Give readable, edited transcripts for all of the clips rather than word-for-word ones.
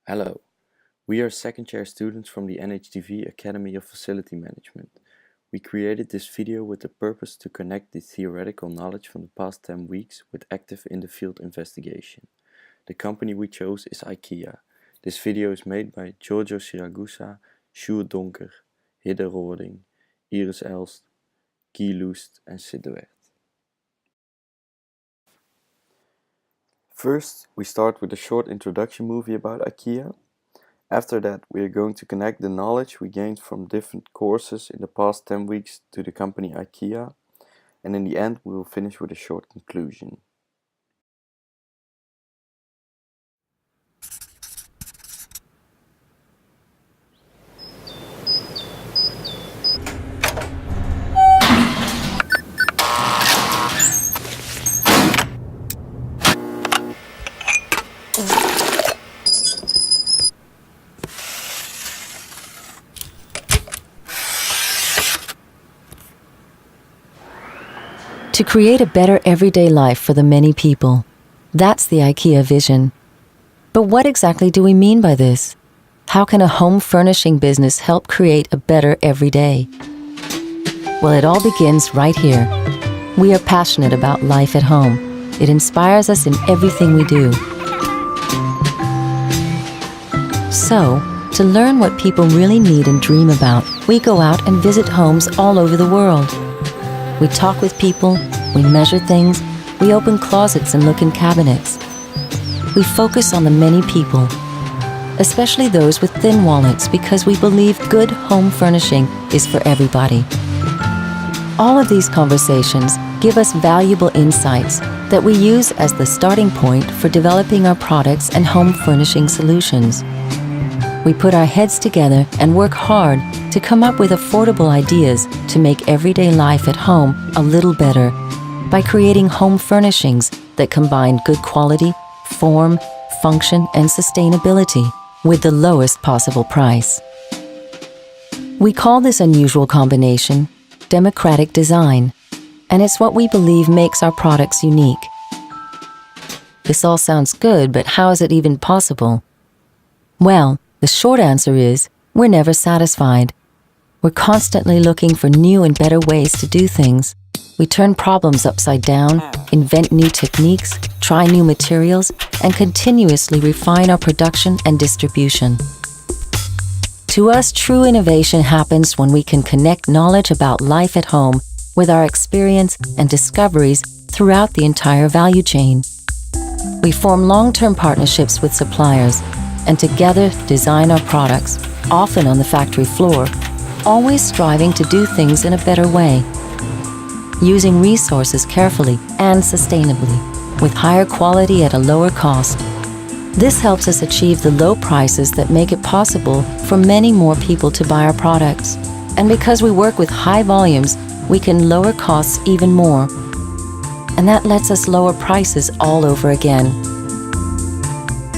Hello, we are second year students from the NHTV Academy of Facility Management. We created this video with the purpose to connect the theoretical knowledge from the past 10 weeks with active in-the-field investigation. The company we chose is IKEA. This video is made by Giorgio Siragusa, Sjoerd Donker, Hidde Roording, Elst, Lhoest and Sid de Wert. First, we start with a short introduction movie about IKEA. After that, we are going to connect the knowledge we gained from different courses in the past 10 weeks to the company IKEA. And in the end, we will finish with a short conclusion. To create a better everyday life for the many people. That's the IKEA vision. But what exactly do we mean by this? How can a home furnishing business help create a better everyday? Well, it all begins right here. We are passionate about life at home. It inspires us in everything we do. So, to learn what people really need and dream about, we go out and visit homes all over the world. We talk with people, we measure things, we open closets and look in cabinets. We focus on the many people, especially those with thin wallets, because we believe good home furnishing is for everybody. All of these conversations give us valuable insights that we use as the starting point for developing our products and home furnishing solutions. We put our heads together and work hard to come up with affordable ideas to make everyday life at home a little better by creating home furnishings that combine good quality, form, function, and sustainability with the lowest possible price. We call this unusual combination democratic design, and it's what we believe makes our products unique. This all sounds good, but how is it even possible? Well, the short answer is, we're never satisfied. We're constantly looking for new and better ways to do things. We turn problems upside down, invent new techniques, try new materials, and continuously refine our production and distribution. To us, true innovation happens when we can connect knowledge about life at home with our experience and discoveries throughout the entire value chain. We form long-term partnerships with suppliers and together design our products, often on the factory floor, always striving to do things in a better way, using resources carefully and sustainably, with higher quality at a lower cost. This helps us achieve the low prices that make it possible for many more people to buy our products. And because we work with high volumes, we can lower costs even more. And that lets us lower prices all over again.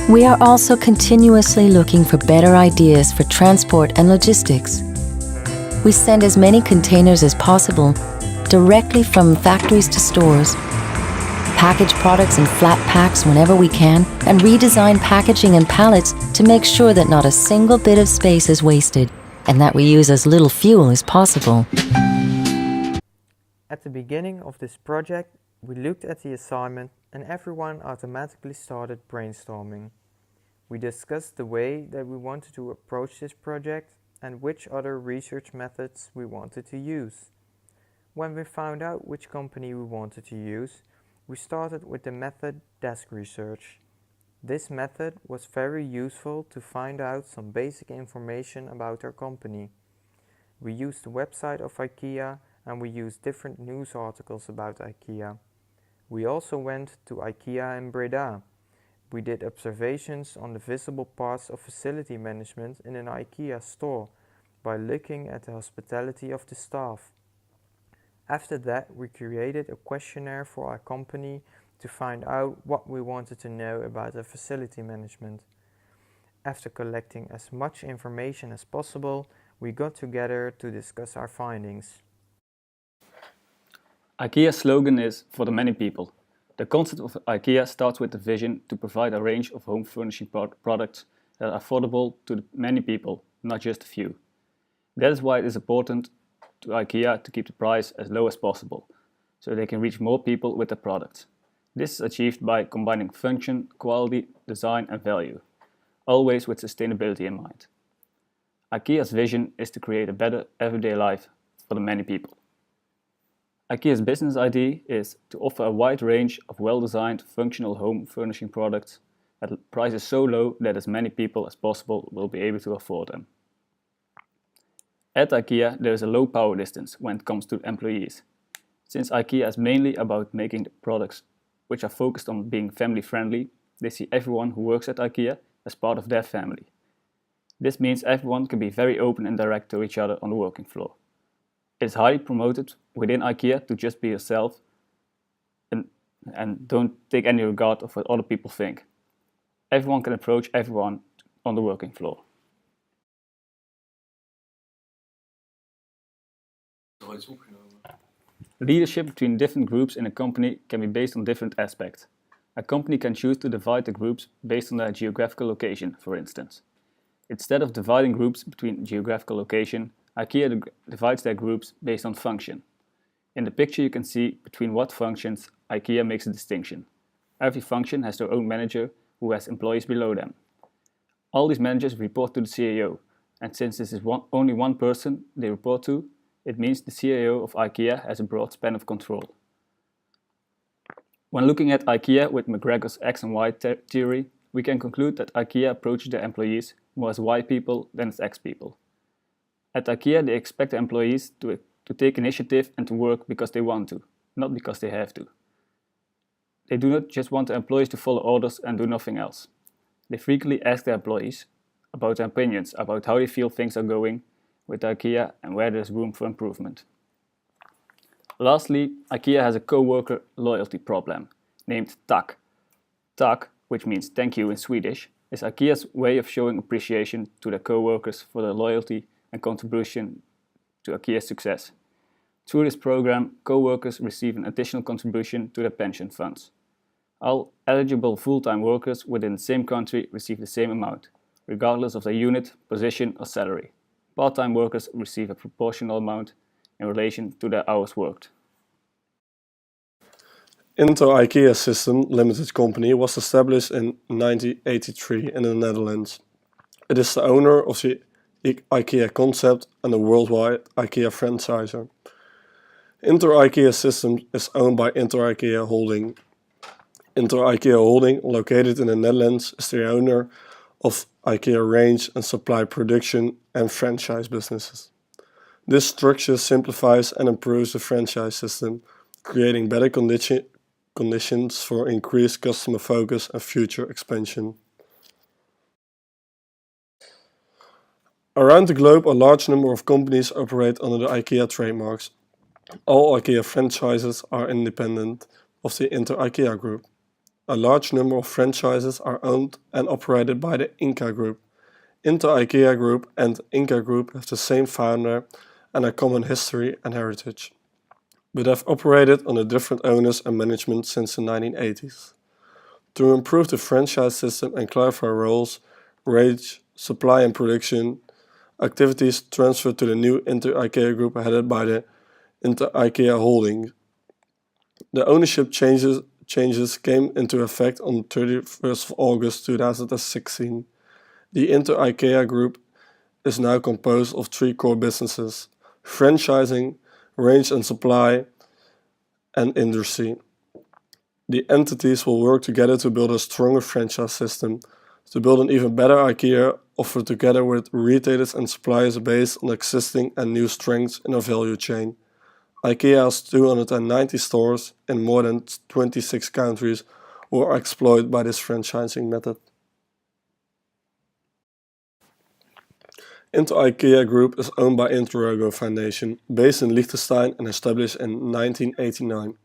We are also continuously looking for better ideas for transport and logistics. We send as many containers as possible directly from factories to stores, package products in flat packs whenever we can, and redesign packaging and pallets to make sure that not a single bit of space is wasted and that we use as little fuel as possible. At the beginning of this project, we looked at the assignment and everyone automatically started brainstorming. We discussed the way that we wanted to approach this project and which other research methods we wanted to use. When we found out which company we wanted to use, we started with the method desk research. This method was very useful to find out some basic information about our company. We used the website of IKEA and we used different news articles about IKEA. We also went to IKEA in Breda. We did observations on the visible parts of facility management in an IKEA store by looking at the hospitality of the staff. After that, we created a questionnaire for our company to find out what we wanted to know about the facility management. After collecting as much information as possible, we got together to discuss our findings. IKEA's slogan is "For the many people." The concept of IKEA starts with the vision to provide a range of home furnishing products that are affordable to the many people, not just a few. That is why it is important to IKEA to keep the price as low as possible, so they can reach more people with their products. This is achieved by combining function, quality, design and value, always with sustainability in mind. IKEA's vision is to create a better everyday life for the many people. IKEA's business idea is to offer a wide range of well-designed, functional home furnishing products at prices so low that as many people as possible will be able to afford them. At IKEA, there is a low power distance when it comes to employees. Since IKEA is mainly about making the products which are focused on being family friendly, they see everyone who works at IKEA as part of their family. This means everyone can be very open and direct to each other on the working floor. It is highly promoted within IKEA to just be yourself and don't take any regard of what other people think. Everyone can approach everyone on the working floor. Leadership between different groups in a company can be based on different aspects. A company can choose to divide the groups based on their geographical location, for instance. Instead of dividing groups between geographical location, IKEA divides their groups based on function. In the picture you can see between what functions IKEA makes a distinction. Every function has their own manager who has employees below them. All these managers report to the CAO, and since this is only one person they report to, it means the CAO of IKEA has a broad span of control. When looking at IKEA with McGregor's X and Y theory, we can conclude that IKEA approaches their employees more as Y people than as X people. At IKEA, they expect the employees to take initiative and to work because they want to, not because they have to. They do not just want the employees to follow orders and do nothing else. They frequently ask their employees about their opinions, about how they feel things are going with IKEA and where there is room for improvement. Lastly, IKEA has a co-worker loyalty problem, named tack. Tack, which means thank you in Swedish, is IKEA's way of showing appreciation to their co-workers for their loyalty and contribution to IKEA's success. Through this program, co-workers receive an additional contribution to their pension funds. All eligible full-time workers within the same country receive the same amount, regardless of their unit, position or salary. Part-time workers receive a proportional amount in relation to their hours worked. IKEA System Limited Company was established in 1983 in the Netherlands. It is the owner of the IKEA concept and a worldwide IKEA franchisor. IKEA System is owned by IKEA Holding. IKEA Holding, located in the Netherlands, is the owner of IKEA range and supply production and franchise businesses. This structure simplifies and improves the franchise system, creating better conditions for increased customer focus and future expansion. Around the globe, a large number of companies operate under the IKEA trademarks. All IKEA franchises are independent of the IKEA Group. A large number of franchises are owned and operated by the Inca Group. IKEA Group and Inca Group have the same founder and a common history and heritage, but have operated under different owners and management since the 1980s. To improve the franchise system and clarify roles, range, supply and production, activities transferred to the new IKEA Group headed by the IKEA Holding. The ownership changes came into effect on 31st of August 2016. The IKEA Group is now composed of three core businesses: franchising, range and supply, and industry. The entities will work together to build a stronger franchise system, to build an even better IKEA offer together with retailers and suppliers based on existing and new strengths in our value chain. IKEA has 290 stores in more than 26 countries who are exploited by this franchising method. IKEA Group is owned by Interrogo Foundation, based in Liechtenstein and established in 1989.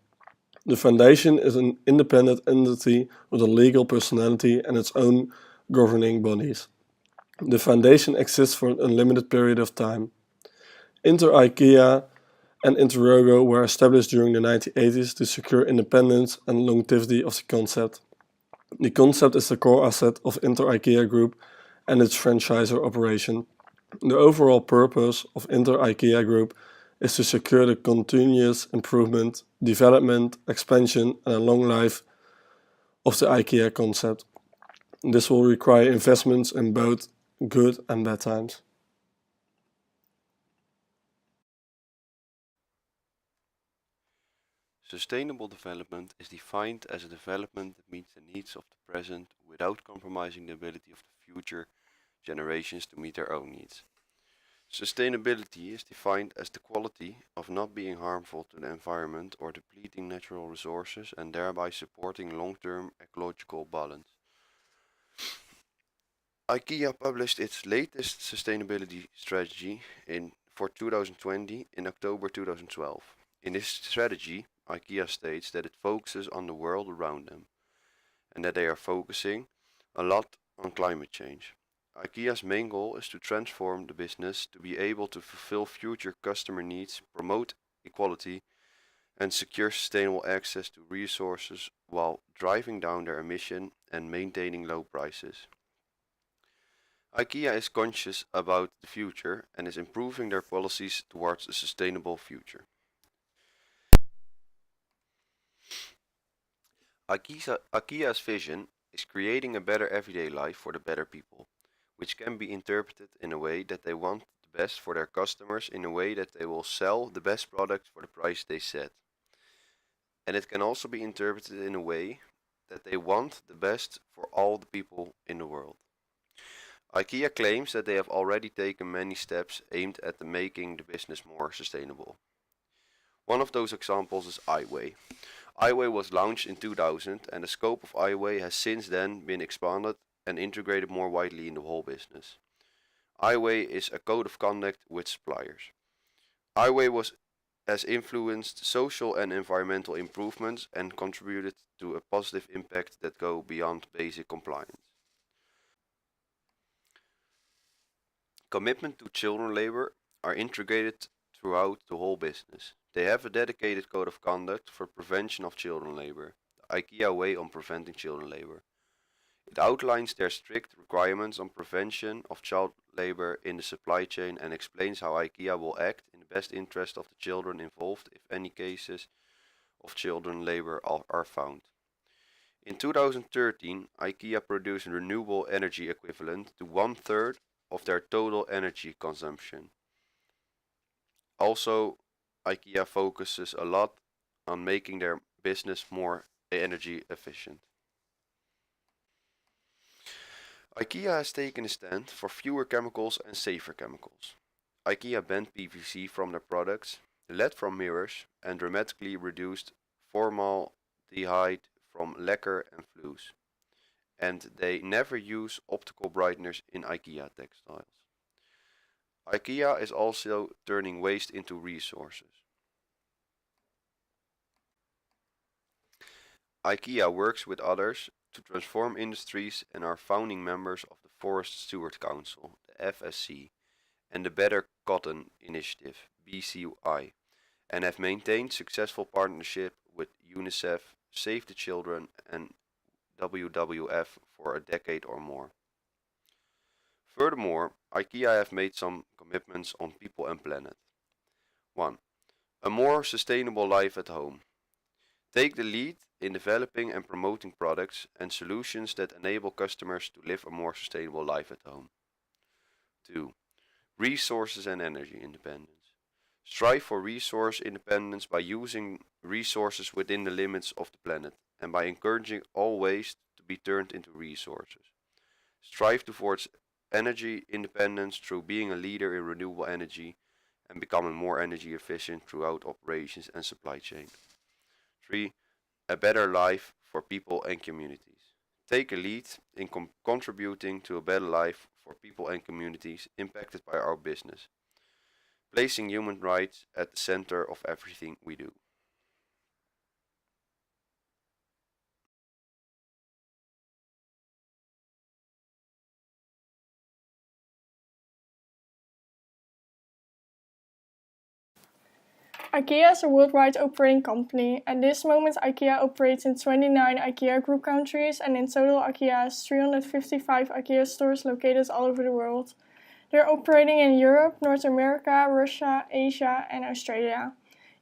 The foundation is an independent entity with a legal personality and its own governing bodies. The foundation exists for an unlimited period of time. IKEA and Interrogo were established during the 1980s to secure independence and longevity of the concept. The concept is the core asset of IKEA Group and its franchisor operation. The overall purpose of Inter-IKEA Group is to secure the continuous improvement, development, expansion and a long life of the IKEA concept. This will require investments in both good and bad times. Sustainable development is defined as a development that meets the needs of the present without compromising the ability of the future generations to meet their own needs. Sustainability is defined as the quality of not being harmful to the environment or depleting natural resources and thereby supporting long-term ecological balance. IKEA published its latest sustainability strategy for 2020 in October 2012. In this strategy, IKEA states that it focuses on the world around them and that they are focusing a lot on climate change. IKEA's main goal is to transform the business to be able to fulfill future customer needs, promote equality, and secure sustainable access to resources while driving down their emission and maintaining low prices. IKEA is conscious about the future and is improving their policies towards a sustainable future. IKEA's vision is creating a better everyday life for the better people, which can be interpreted in a way that they want the best for their customers in a way that they will sell the best product for the price they set. And it can also be interpreted in a way that they want the best for all the people in the world. IKEA claims that they have already taken many steps aimed at making the business more sustainable. One of those examples is iWay. iWay was launched in 2000 and the scope of iWay has since then been expanded and integrated more widely in the whole business. iWay is a code of conduct with suppliers. iWay has influenced social and environmental improvements and contributed to a positive impact that go beyond basic compliance. Commitment to children labor are integrated throughout the whole business. They have a dedicated code of conduct for prevention of children labor, the IKEA way on preventing children labor. It outlines their strict requirements on prevention of child labor in the supply chain and explains how IKEA will act in the best interest of the children involved if any cases of children labor are found. In 2013, IKEA produced renewable energy equivalent to 1/3 of their total energy consumption. Also, IKEA focuses a lot on making their business more energy efficient. IKEA has taken a stand for fewer chemicals and safer chemicals. IKEA banned PVC from their products, lead from mirrors, and dramatically reduced formaldehyde from lacquer and flues. And they never use optical brighteners in IKEA textiles. IKEA is also turning waste into resources. IKEA works with others to transform industries and are founding members of the Forest Steward Council, the FSC, and the Better Cotton Initiative, BCI, and have maintained successful partnership with UNICEF, Save the Children, and WWF for a decade or more. Furthermore, IKEA have made some commitments on people and planet. 1. A more sustainable life at home. Take the lead in developing and promoting products and solutions that enable customers to live a more sustainable life at home. 2. Resources and energy independence. Strive for resource independence by using resources within the limits of the planet and by encouraging all waste to be turned into resources. Strive towards energy independence through being a leader in renewable energy and becoming more energy efficient throughout operations and supply chain. 3. A better life for people and communities. Take a lead in contributing to a better life for people and communities impacted by our business, placing human rights at the center of everything we do. IKEA is a worldwide operating company. At this moment, IKEA operates in 29 IKEA group countries, and in total IKEA has 355 IKEA stores located all over the world. They're operating in Europe, North America, Russia, Asia, and Australia.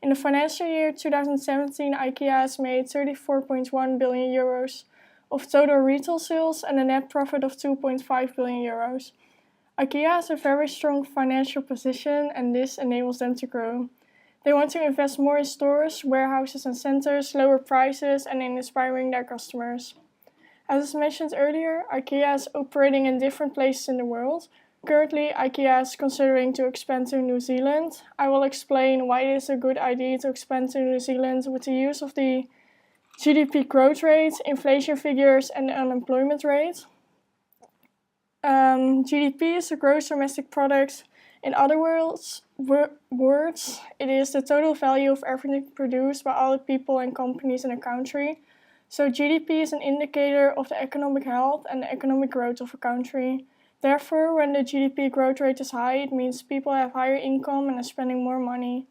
In the financial year 2017, IKEA has made 34.1 billion euros of total retail sales and a net profit of 2.5 billion euros. IKEA has a very strong financial position, and this enables them to grow. They want to invest more in stores, warehouses and centers, lower prices, and in inspiring their customers. As mentioned earlier, IKEA is operating in different places in the world. Currently, IKEA is considering to expand to New Zealand. I will explain why it is a good idea to expand to New Zealand with the use of the GDP growth rate, inflation figures, and the unemployment rate. GDP is the gross domestic product. In other words, it is the total value of everything produced by all the people and companies in a country. So GDP is an indicator of the economic health and the economic growth of a country. Therefore, when the GDP growth rate is high, it means people have higher income and are spending more money.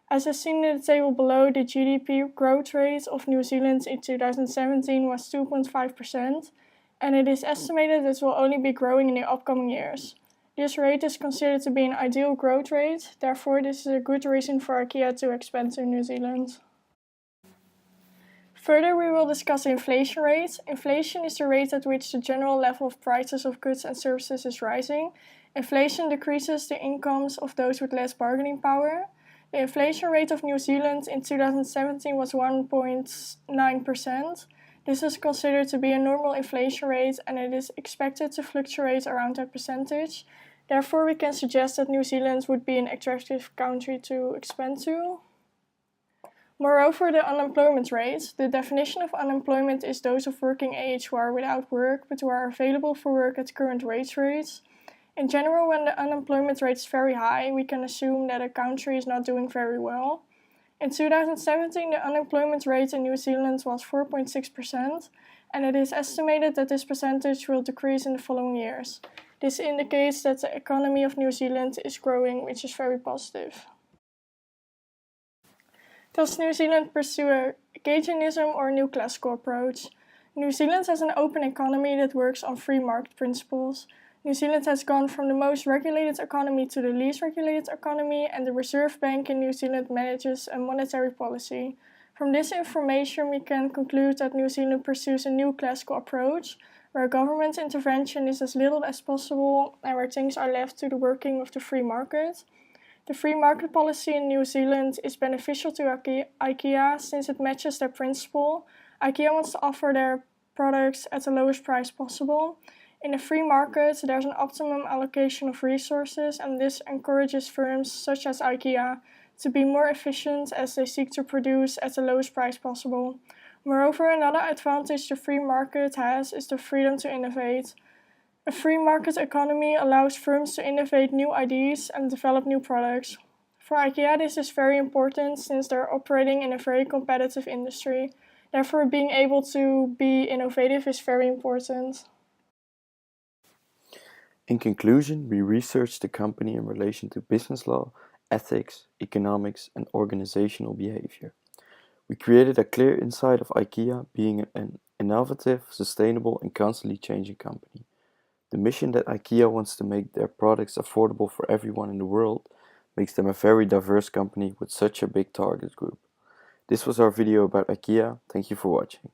As is seen in the table below, the GDP growth rate of New Zealand in 2017 was 2.5%, and it is estimated it will only be growing in the upcoming years. This rate is considered to be an ideal growth rate, therefore this is a good reason for IKEA to expand to New Zealand. Further, we will discuss the inflation rate. Inflation is the rate at which the general level of prices of goods and services is rising. Inflation decreases the incomes of those with less bargaining power. The inflation rate of New Zealand in 2017 was 1.9%. This is considered to be a normal inflation rate, and it is expected to fluctuate around that percentage. Therefore, we can suggest that New Zealand would be an attractive country to expand to. Moreover, the unemployment rate. The definition of unemployment is those of working age who are without work but who are available for work at current wage rates. In general, when the unemployment rate is very high, we can assume that a country is not doing very well. In 2017, the unemployment rate in New Zealand was 4.6%, and it is estimated that this percentage will decrease in the following years. This indicates that the economy of New Zealand is growing, which is very positive. Does New Zealand pursue a Keynesianism or new classical approach? New Zealand has an open economy that works on free market principles. New Zealand has gone from the most regulated economy to the least regulated economy, and the Reserve Bank in New Zealand manages a monetary policy. From this information, we can conclude that New Zealand pursues a new classical approach, where government intervention is as little as possible and where things are left to the working of the free market. The free market policy in New Zealand is beneficial to IKEA since it matches their principle. IKEA wants to offer their products at the lowest price possible. In a free market, there's an optimum allocation of resources, and this encourages firms such as IKEA to be more efficient as they seek to produce at the lowest price possible. Moreover, another advantage the free market has is the freedom to innovate. A free market economy allows firms to innovate new ideas and develop new products. For IKEA, this is very important since they're operating in a very competitive industry. Therefore, being able to be innovative is very important. In conclusion, we researched the company in relation to business law, ethics, economics, and organizational behavior. We created a clear insight of IKEA being an innovative, sustainable, and constantly changing company. The mission that IKEA wants to make their products affordable for everyone in the world makes them a very diverse company with such a big target group. This was our video about IKEA. Thank you for watching.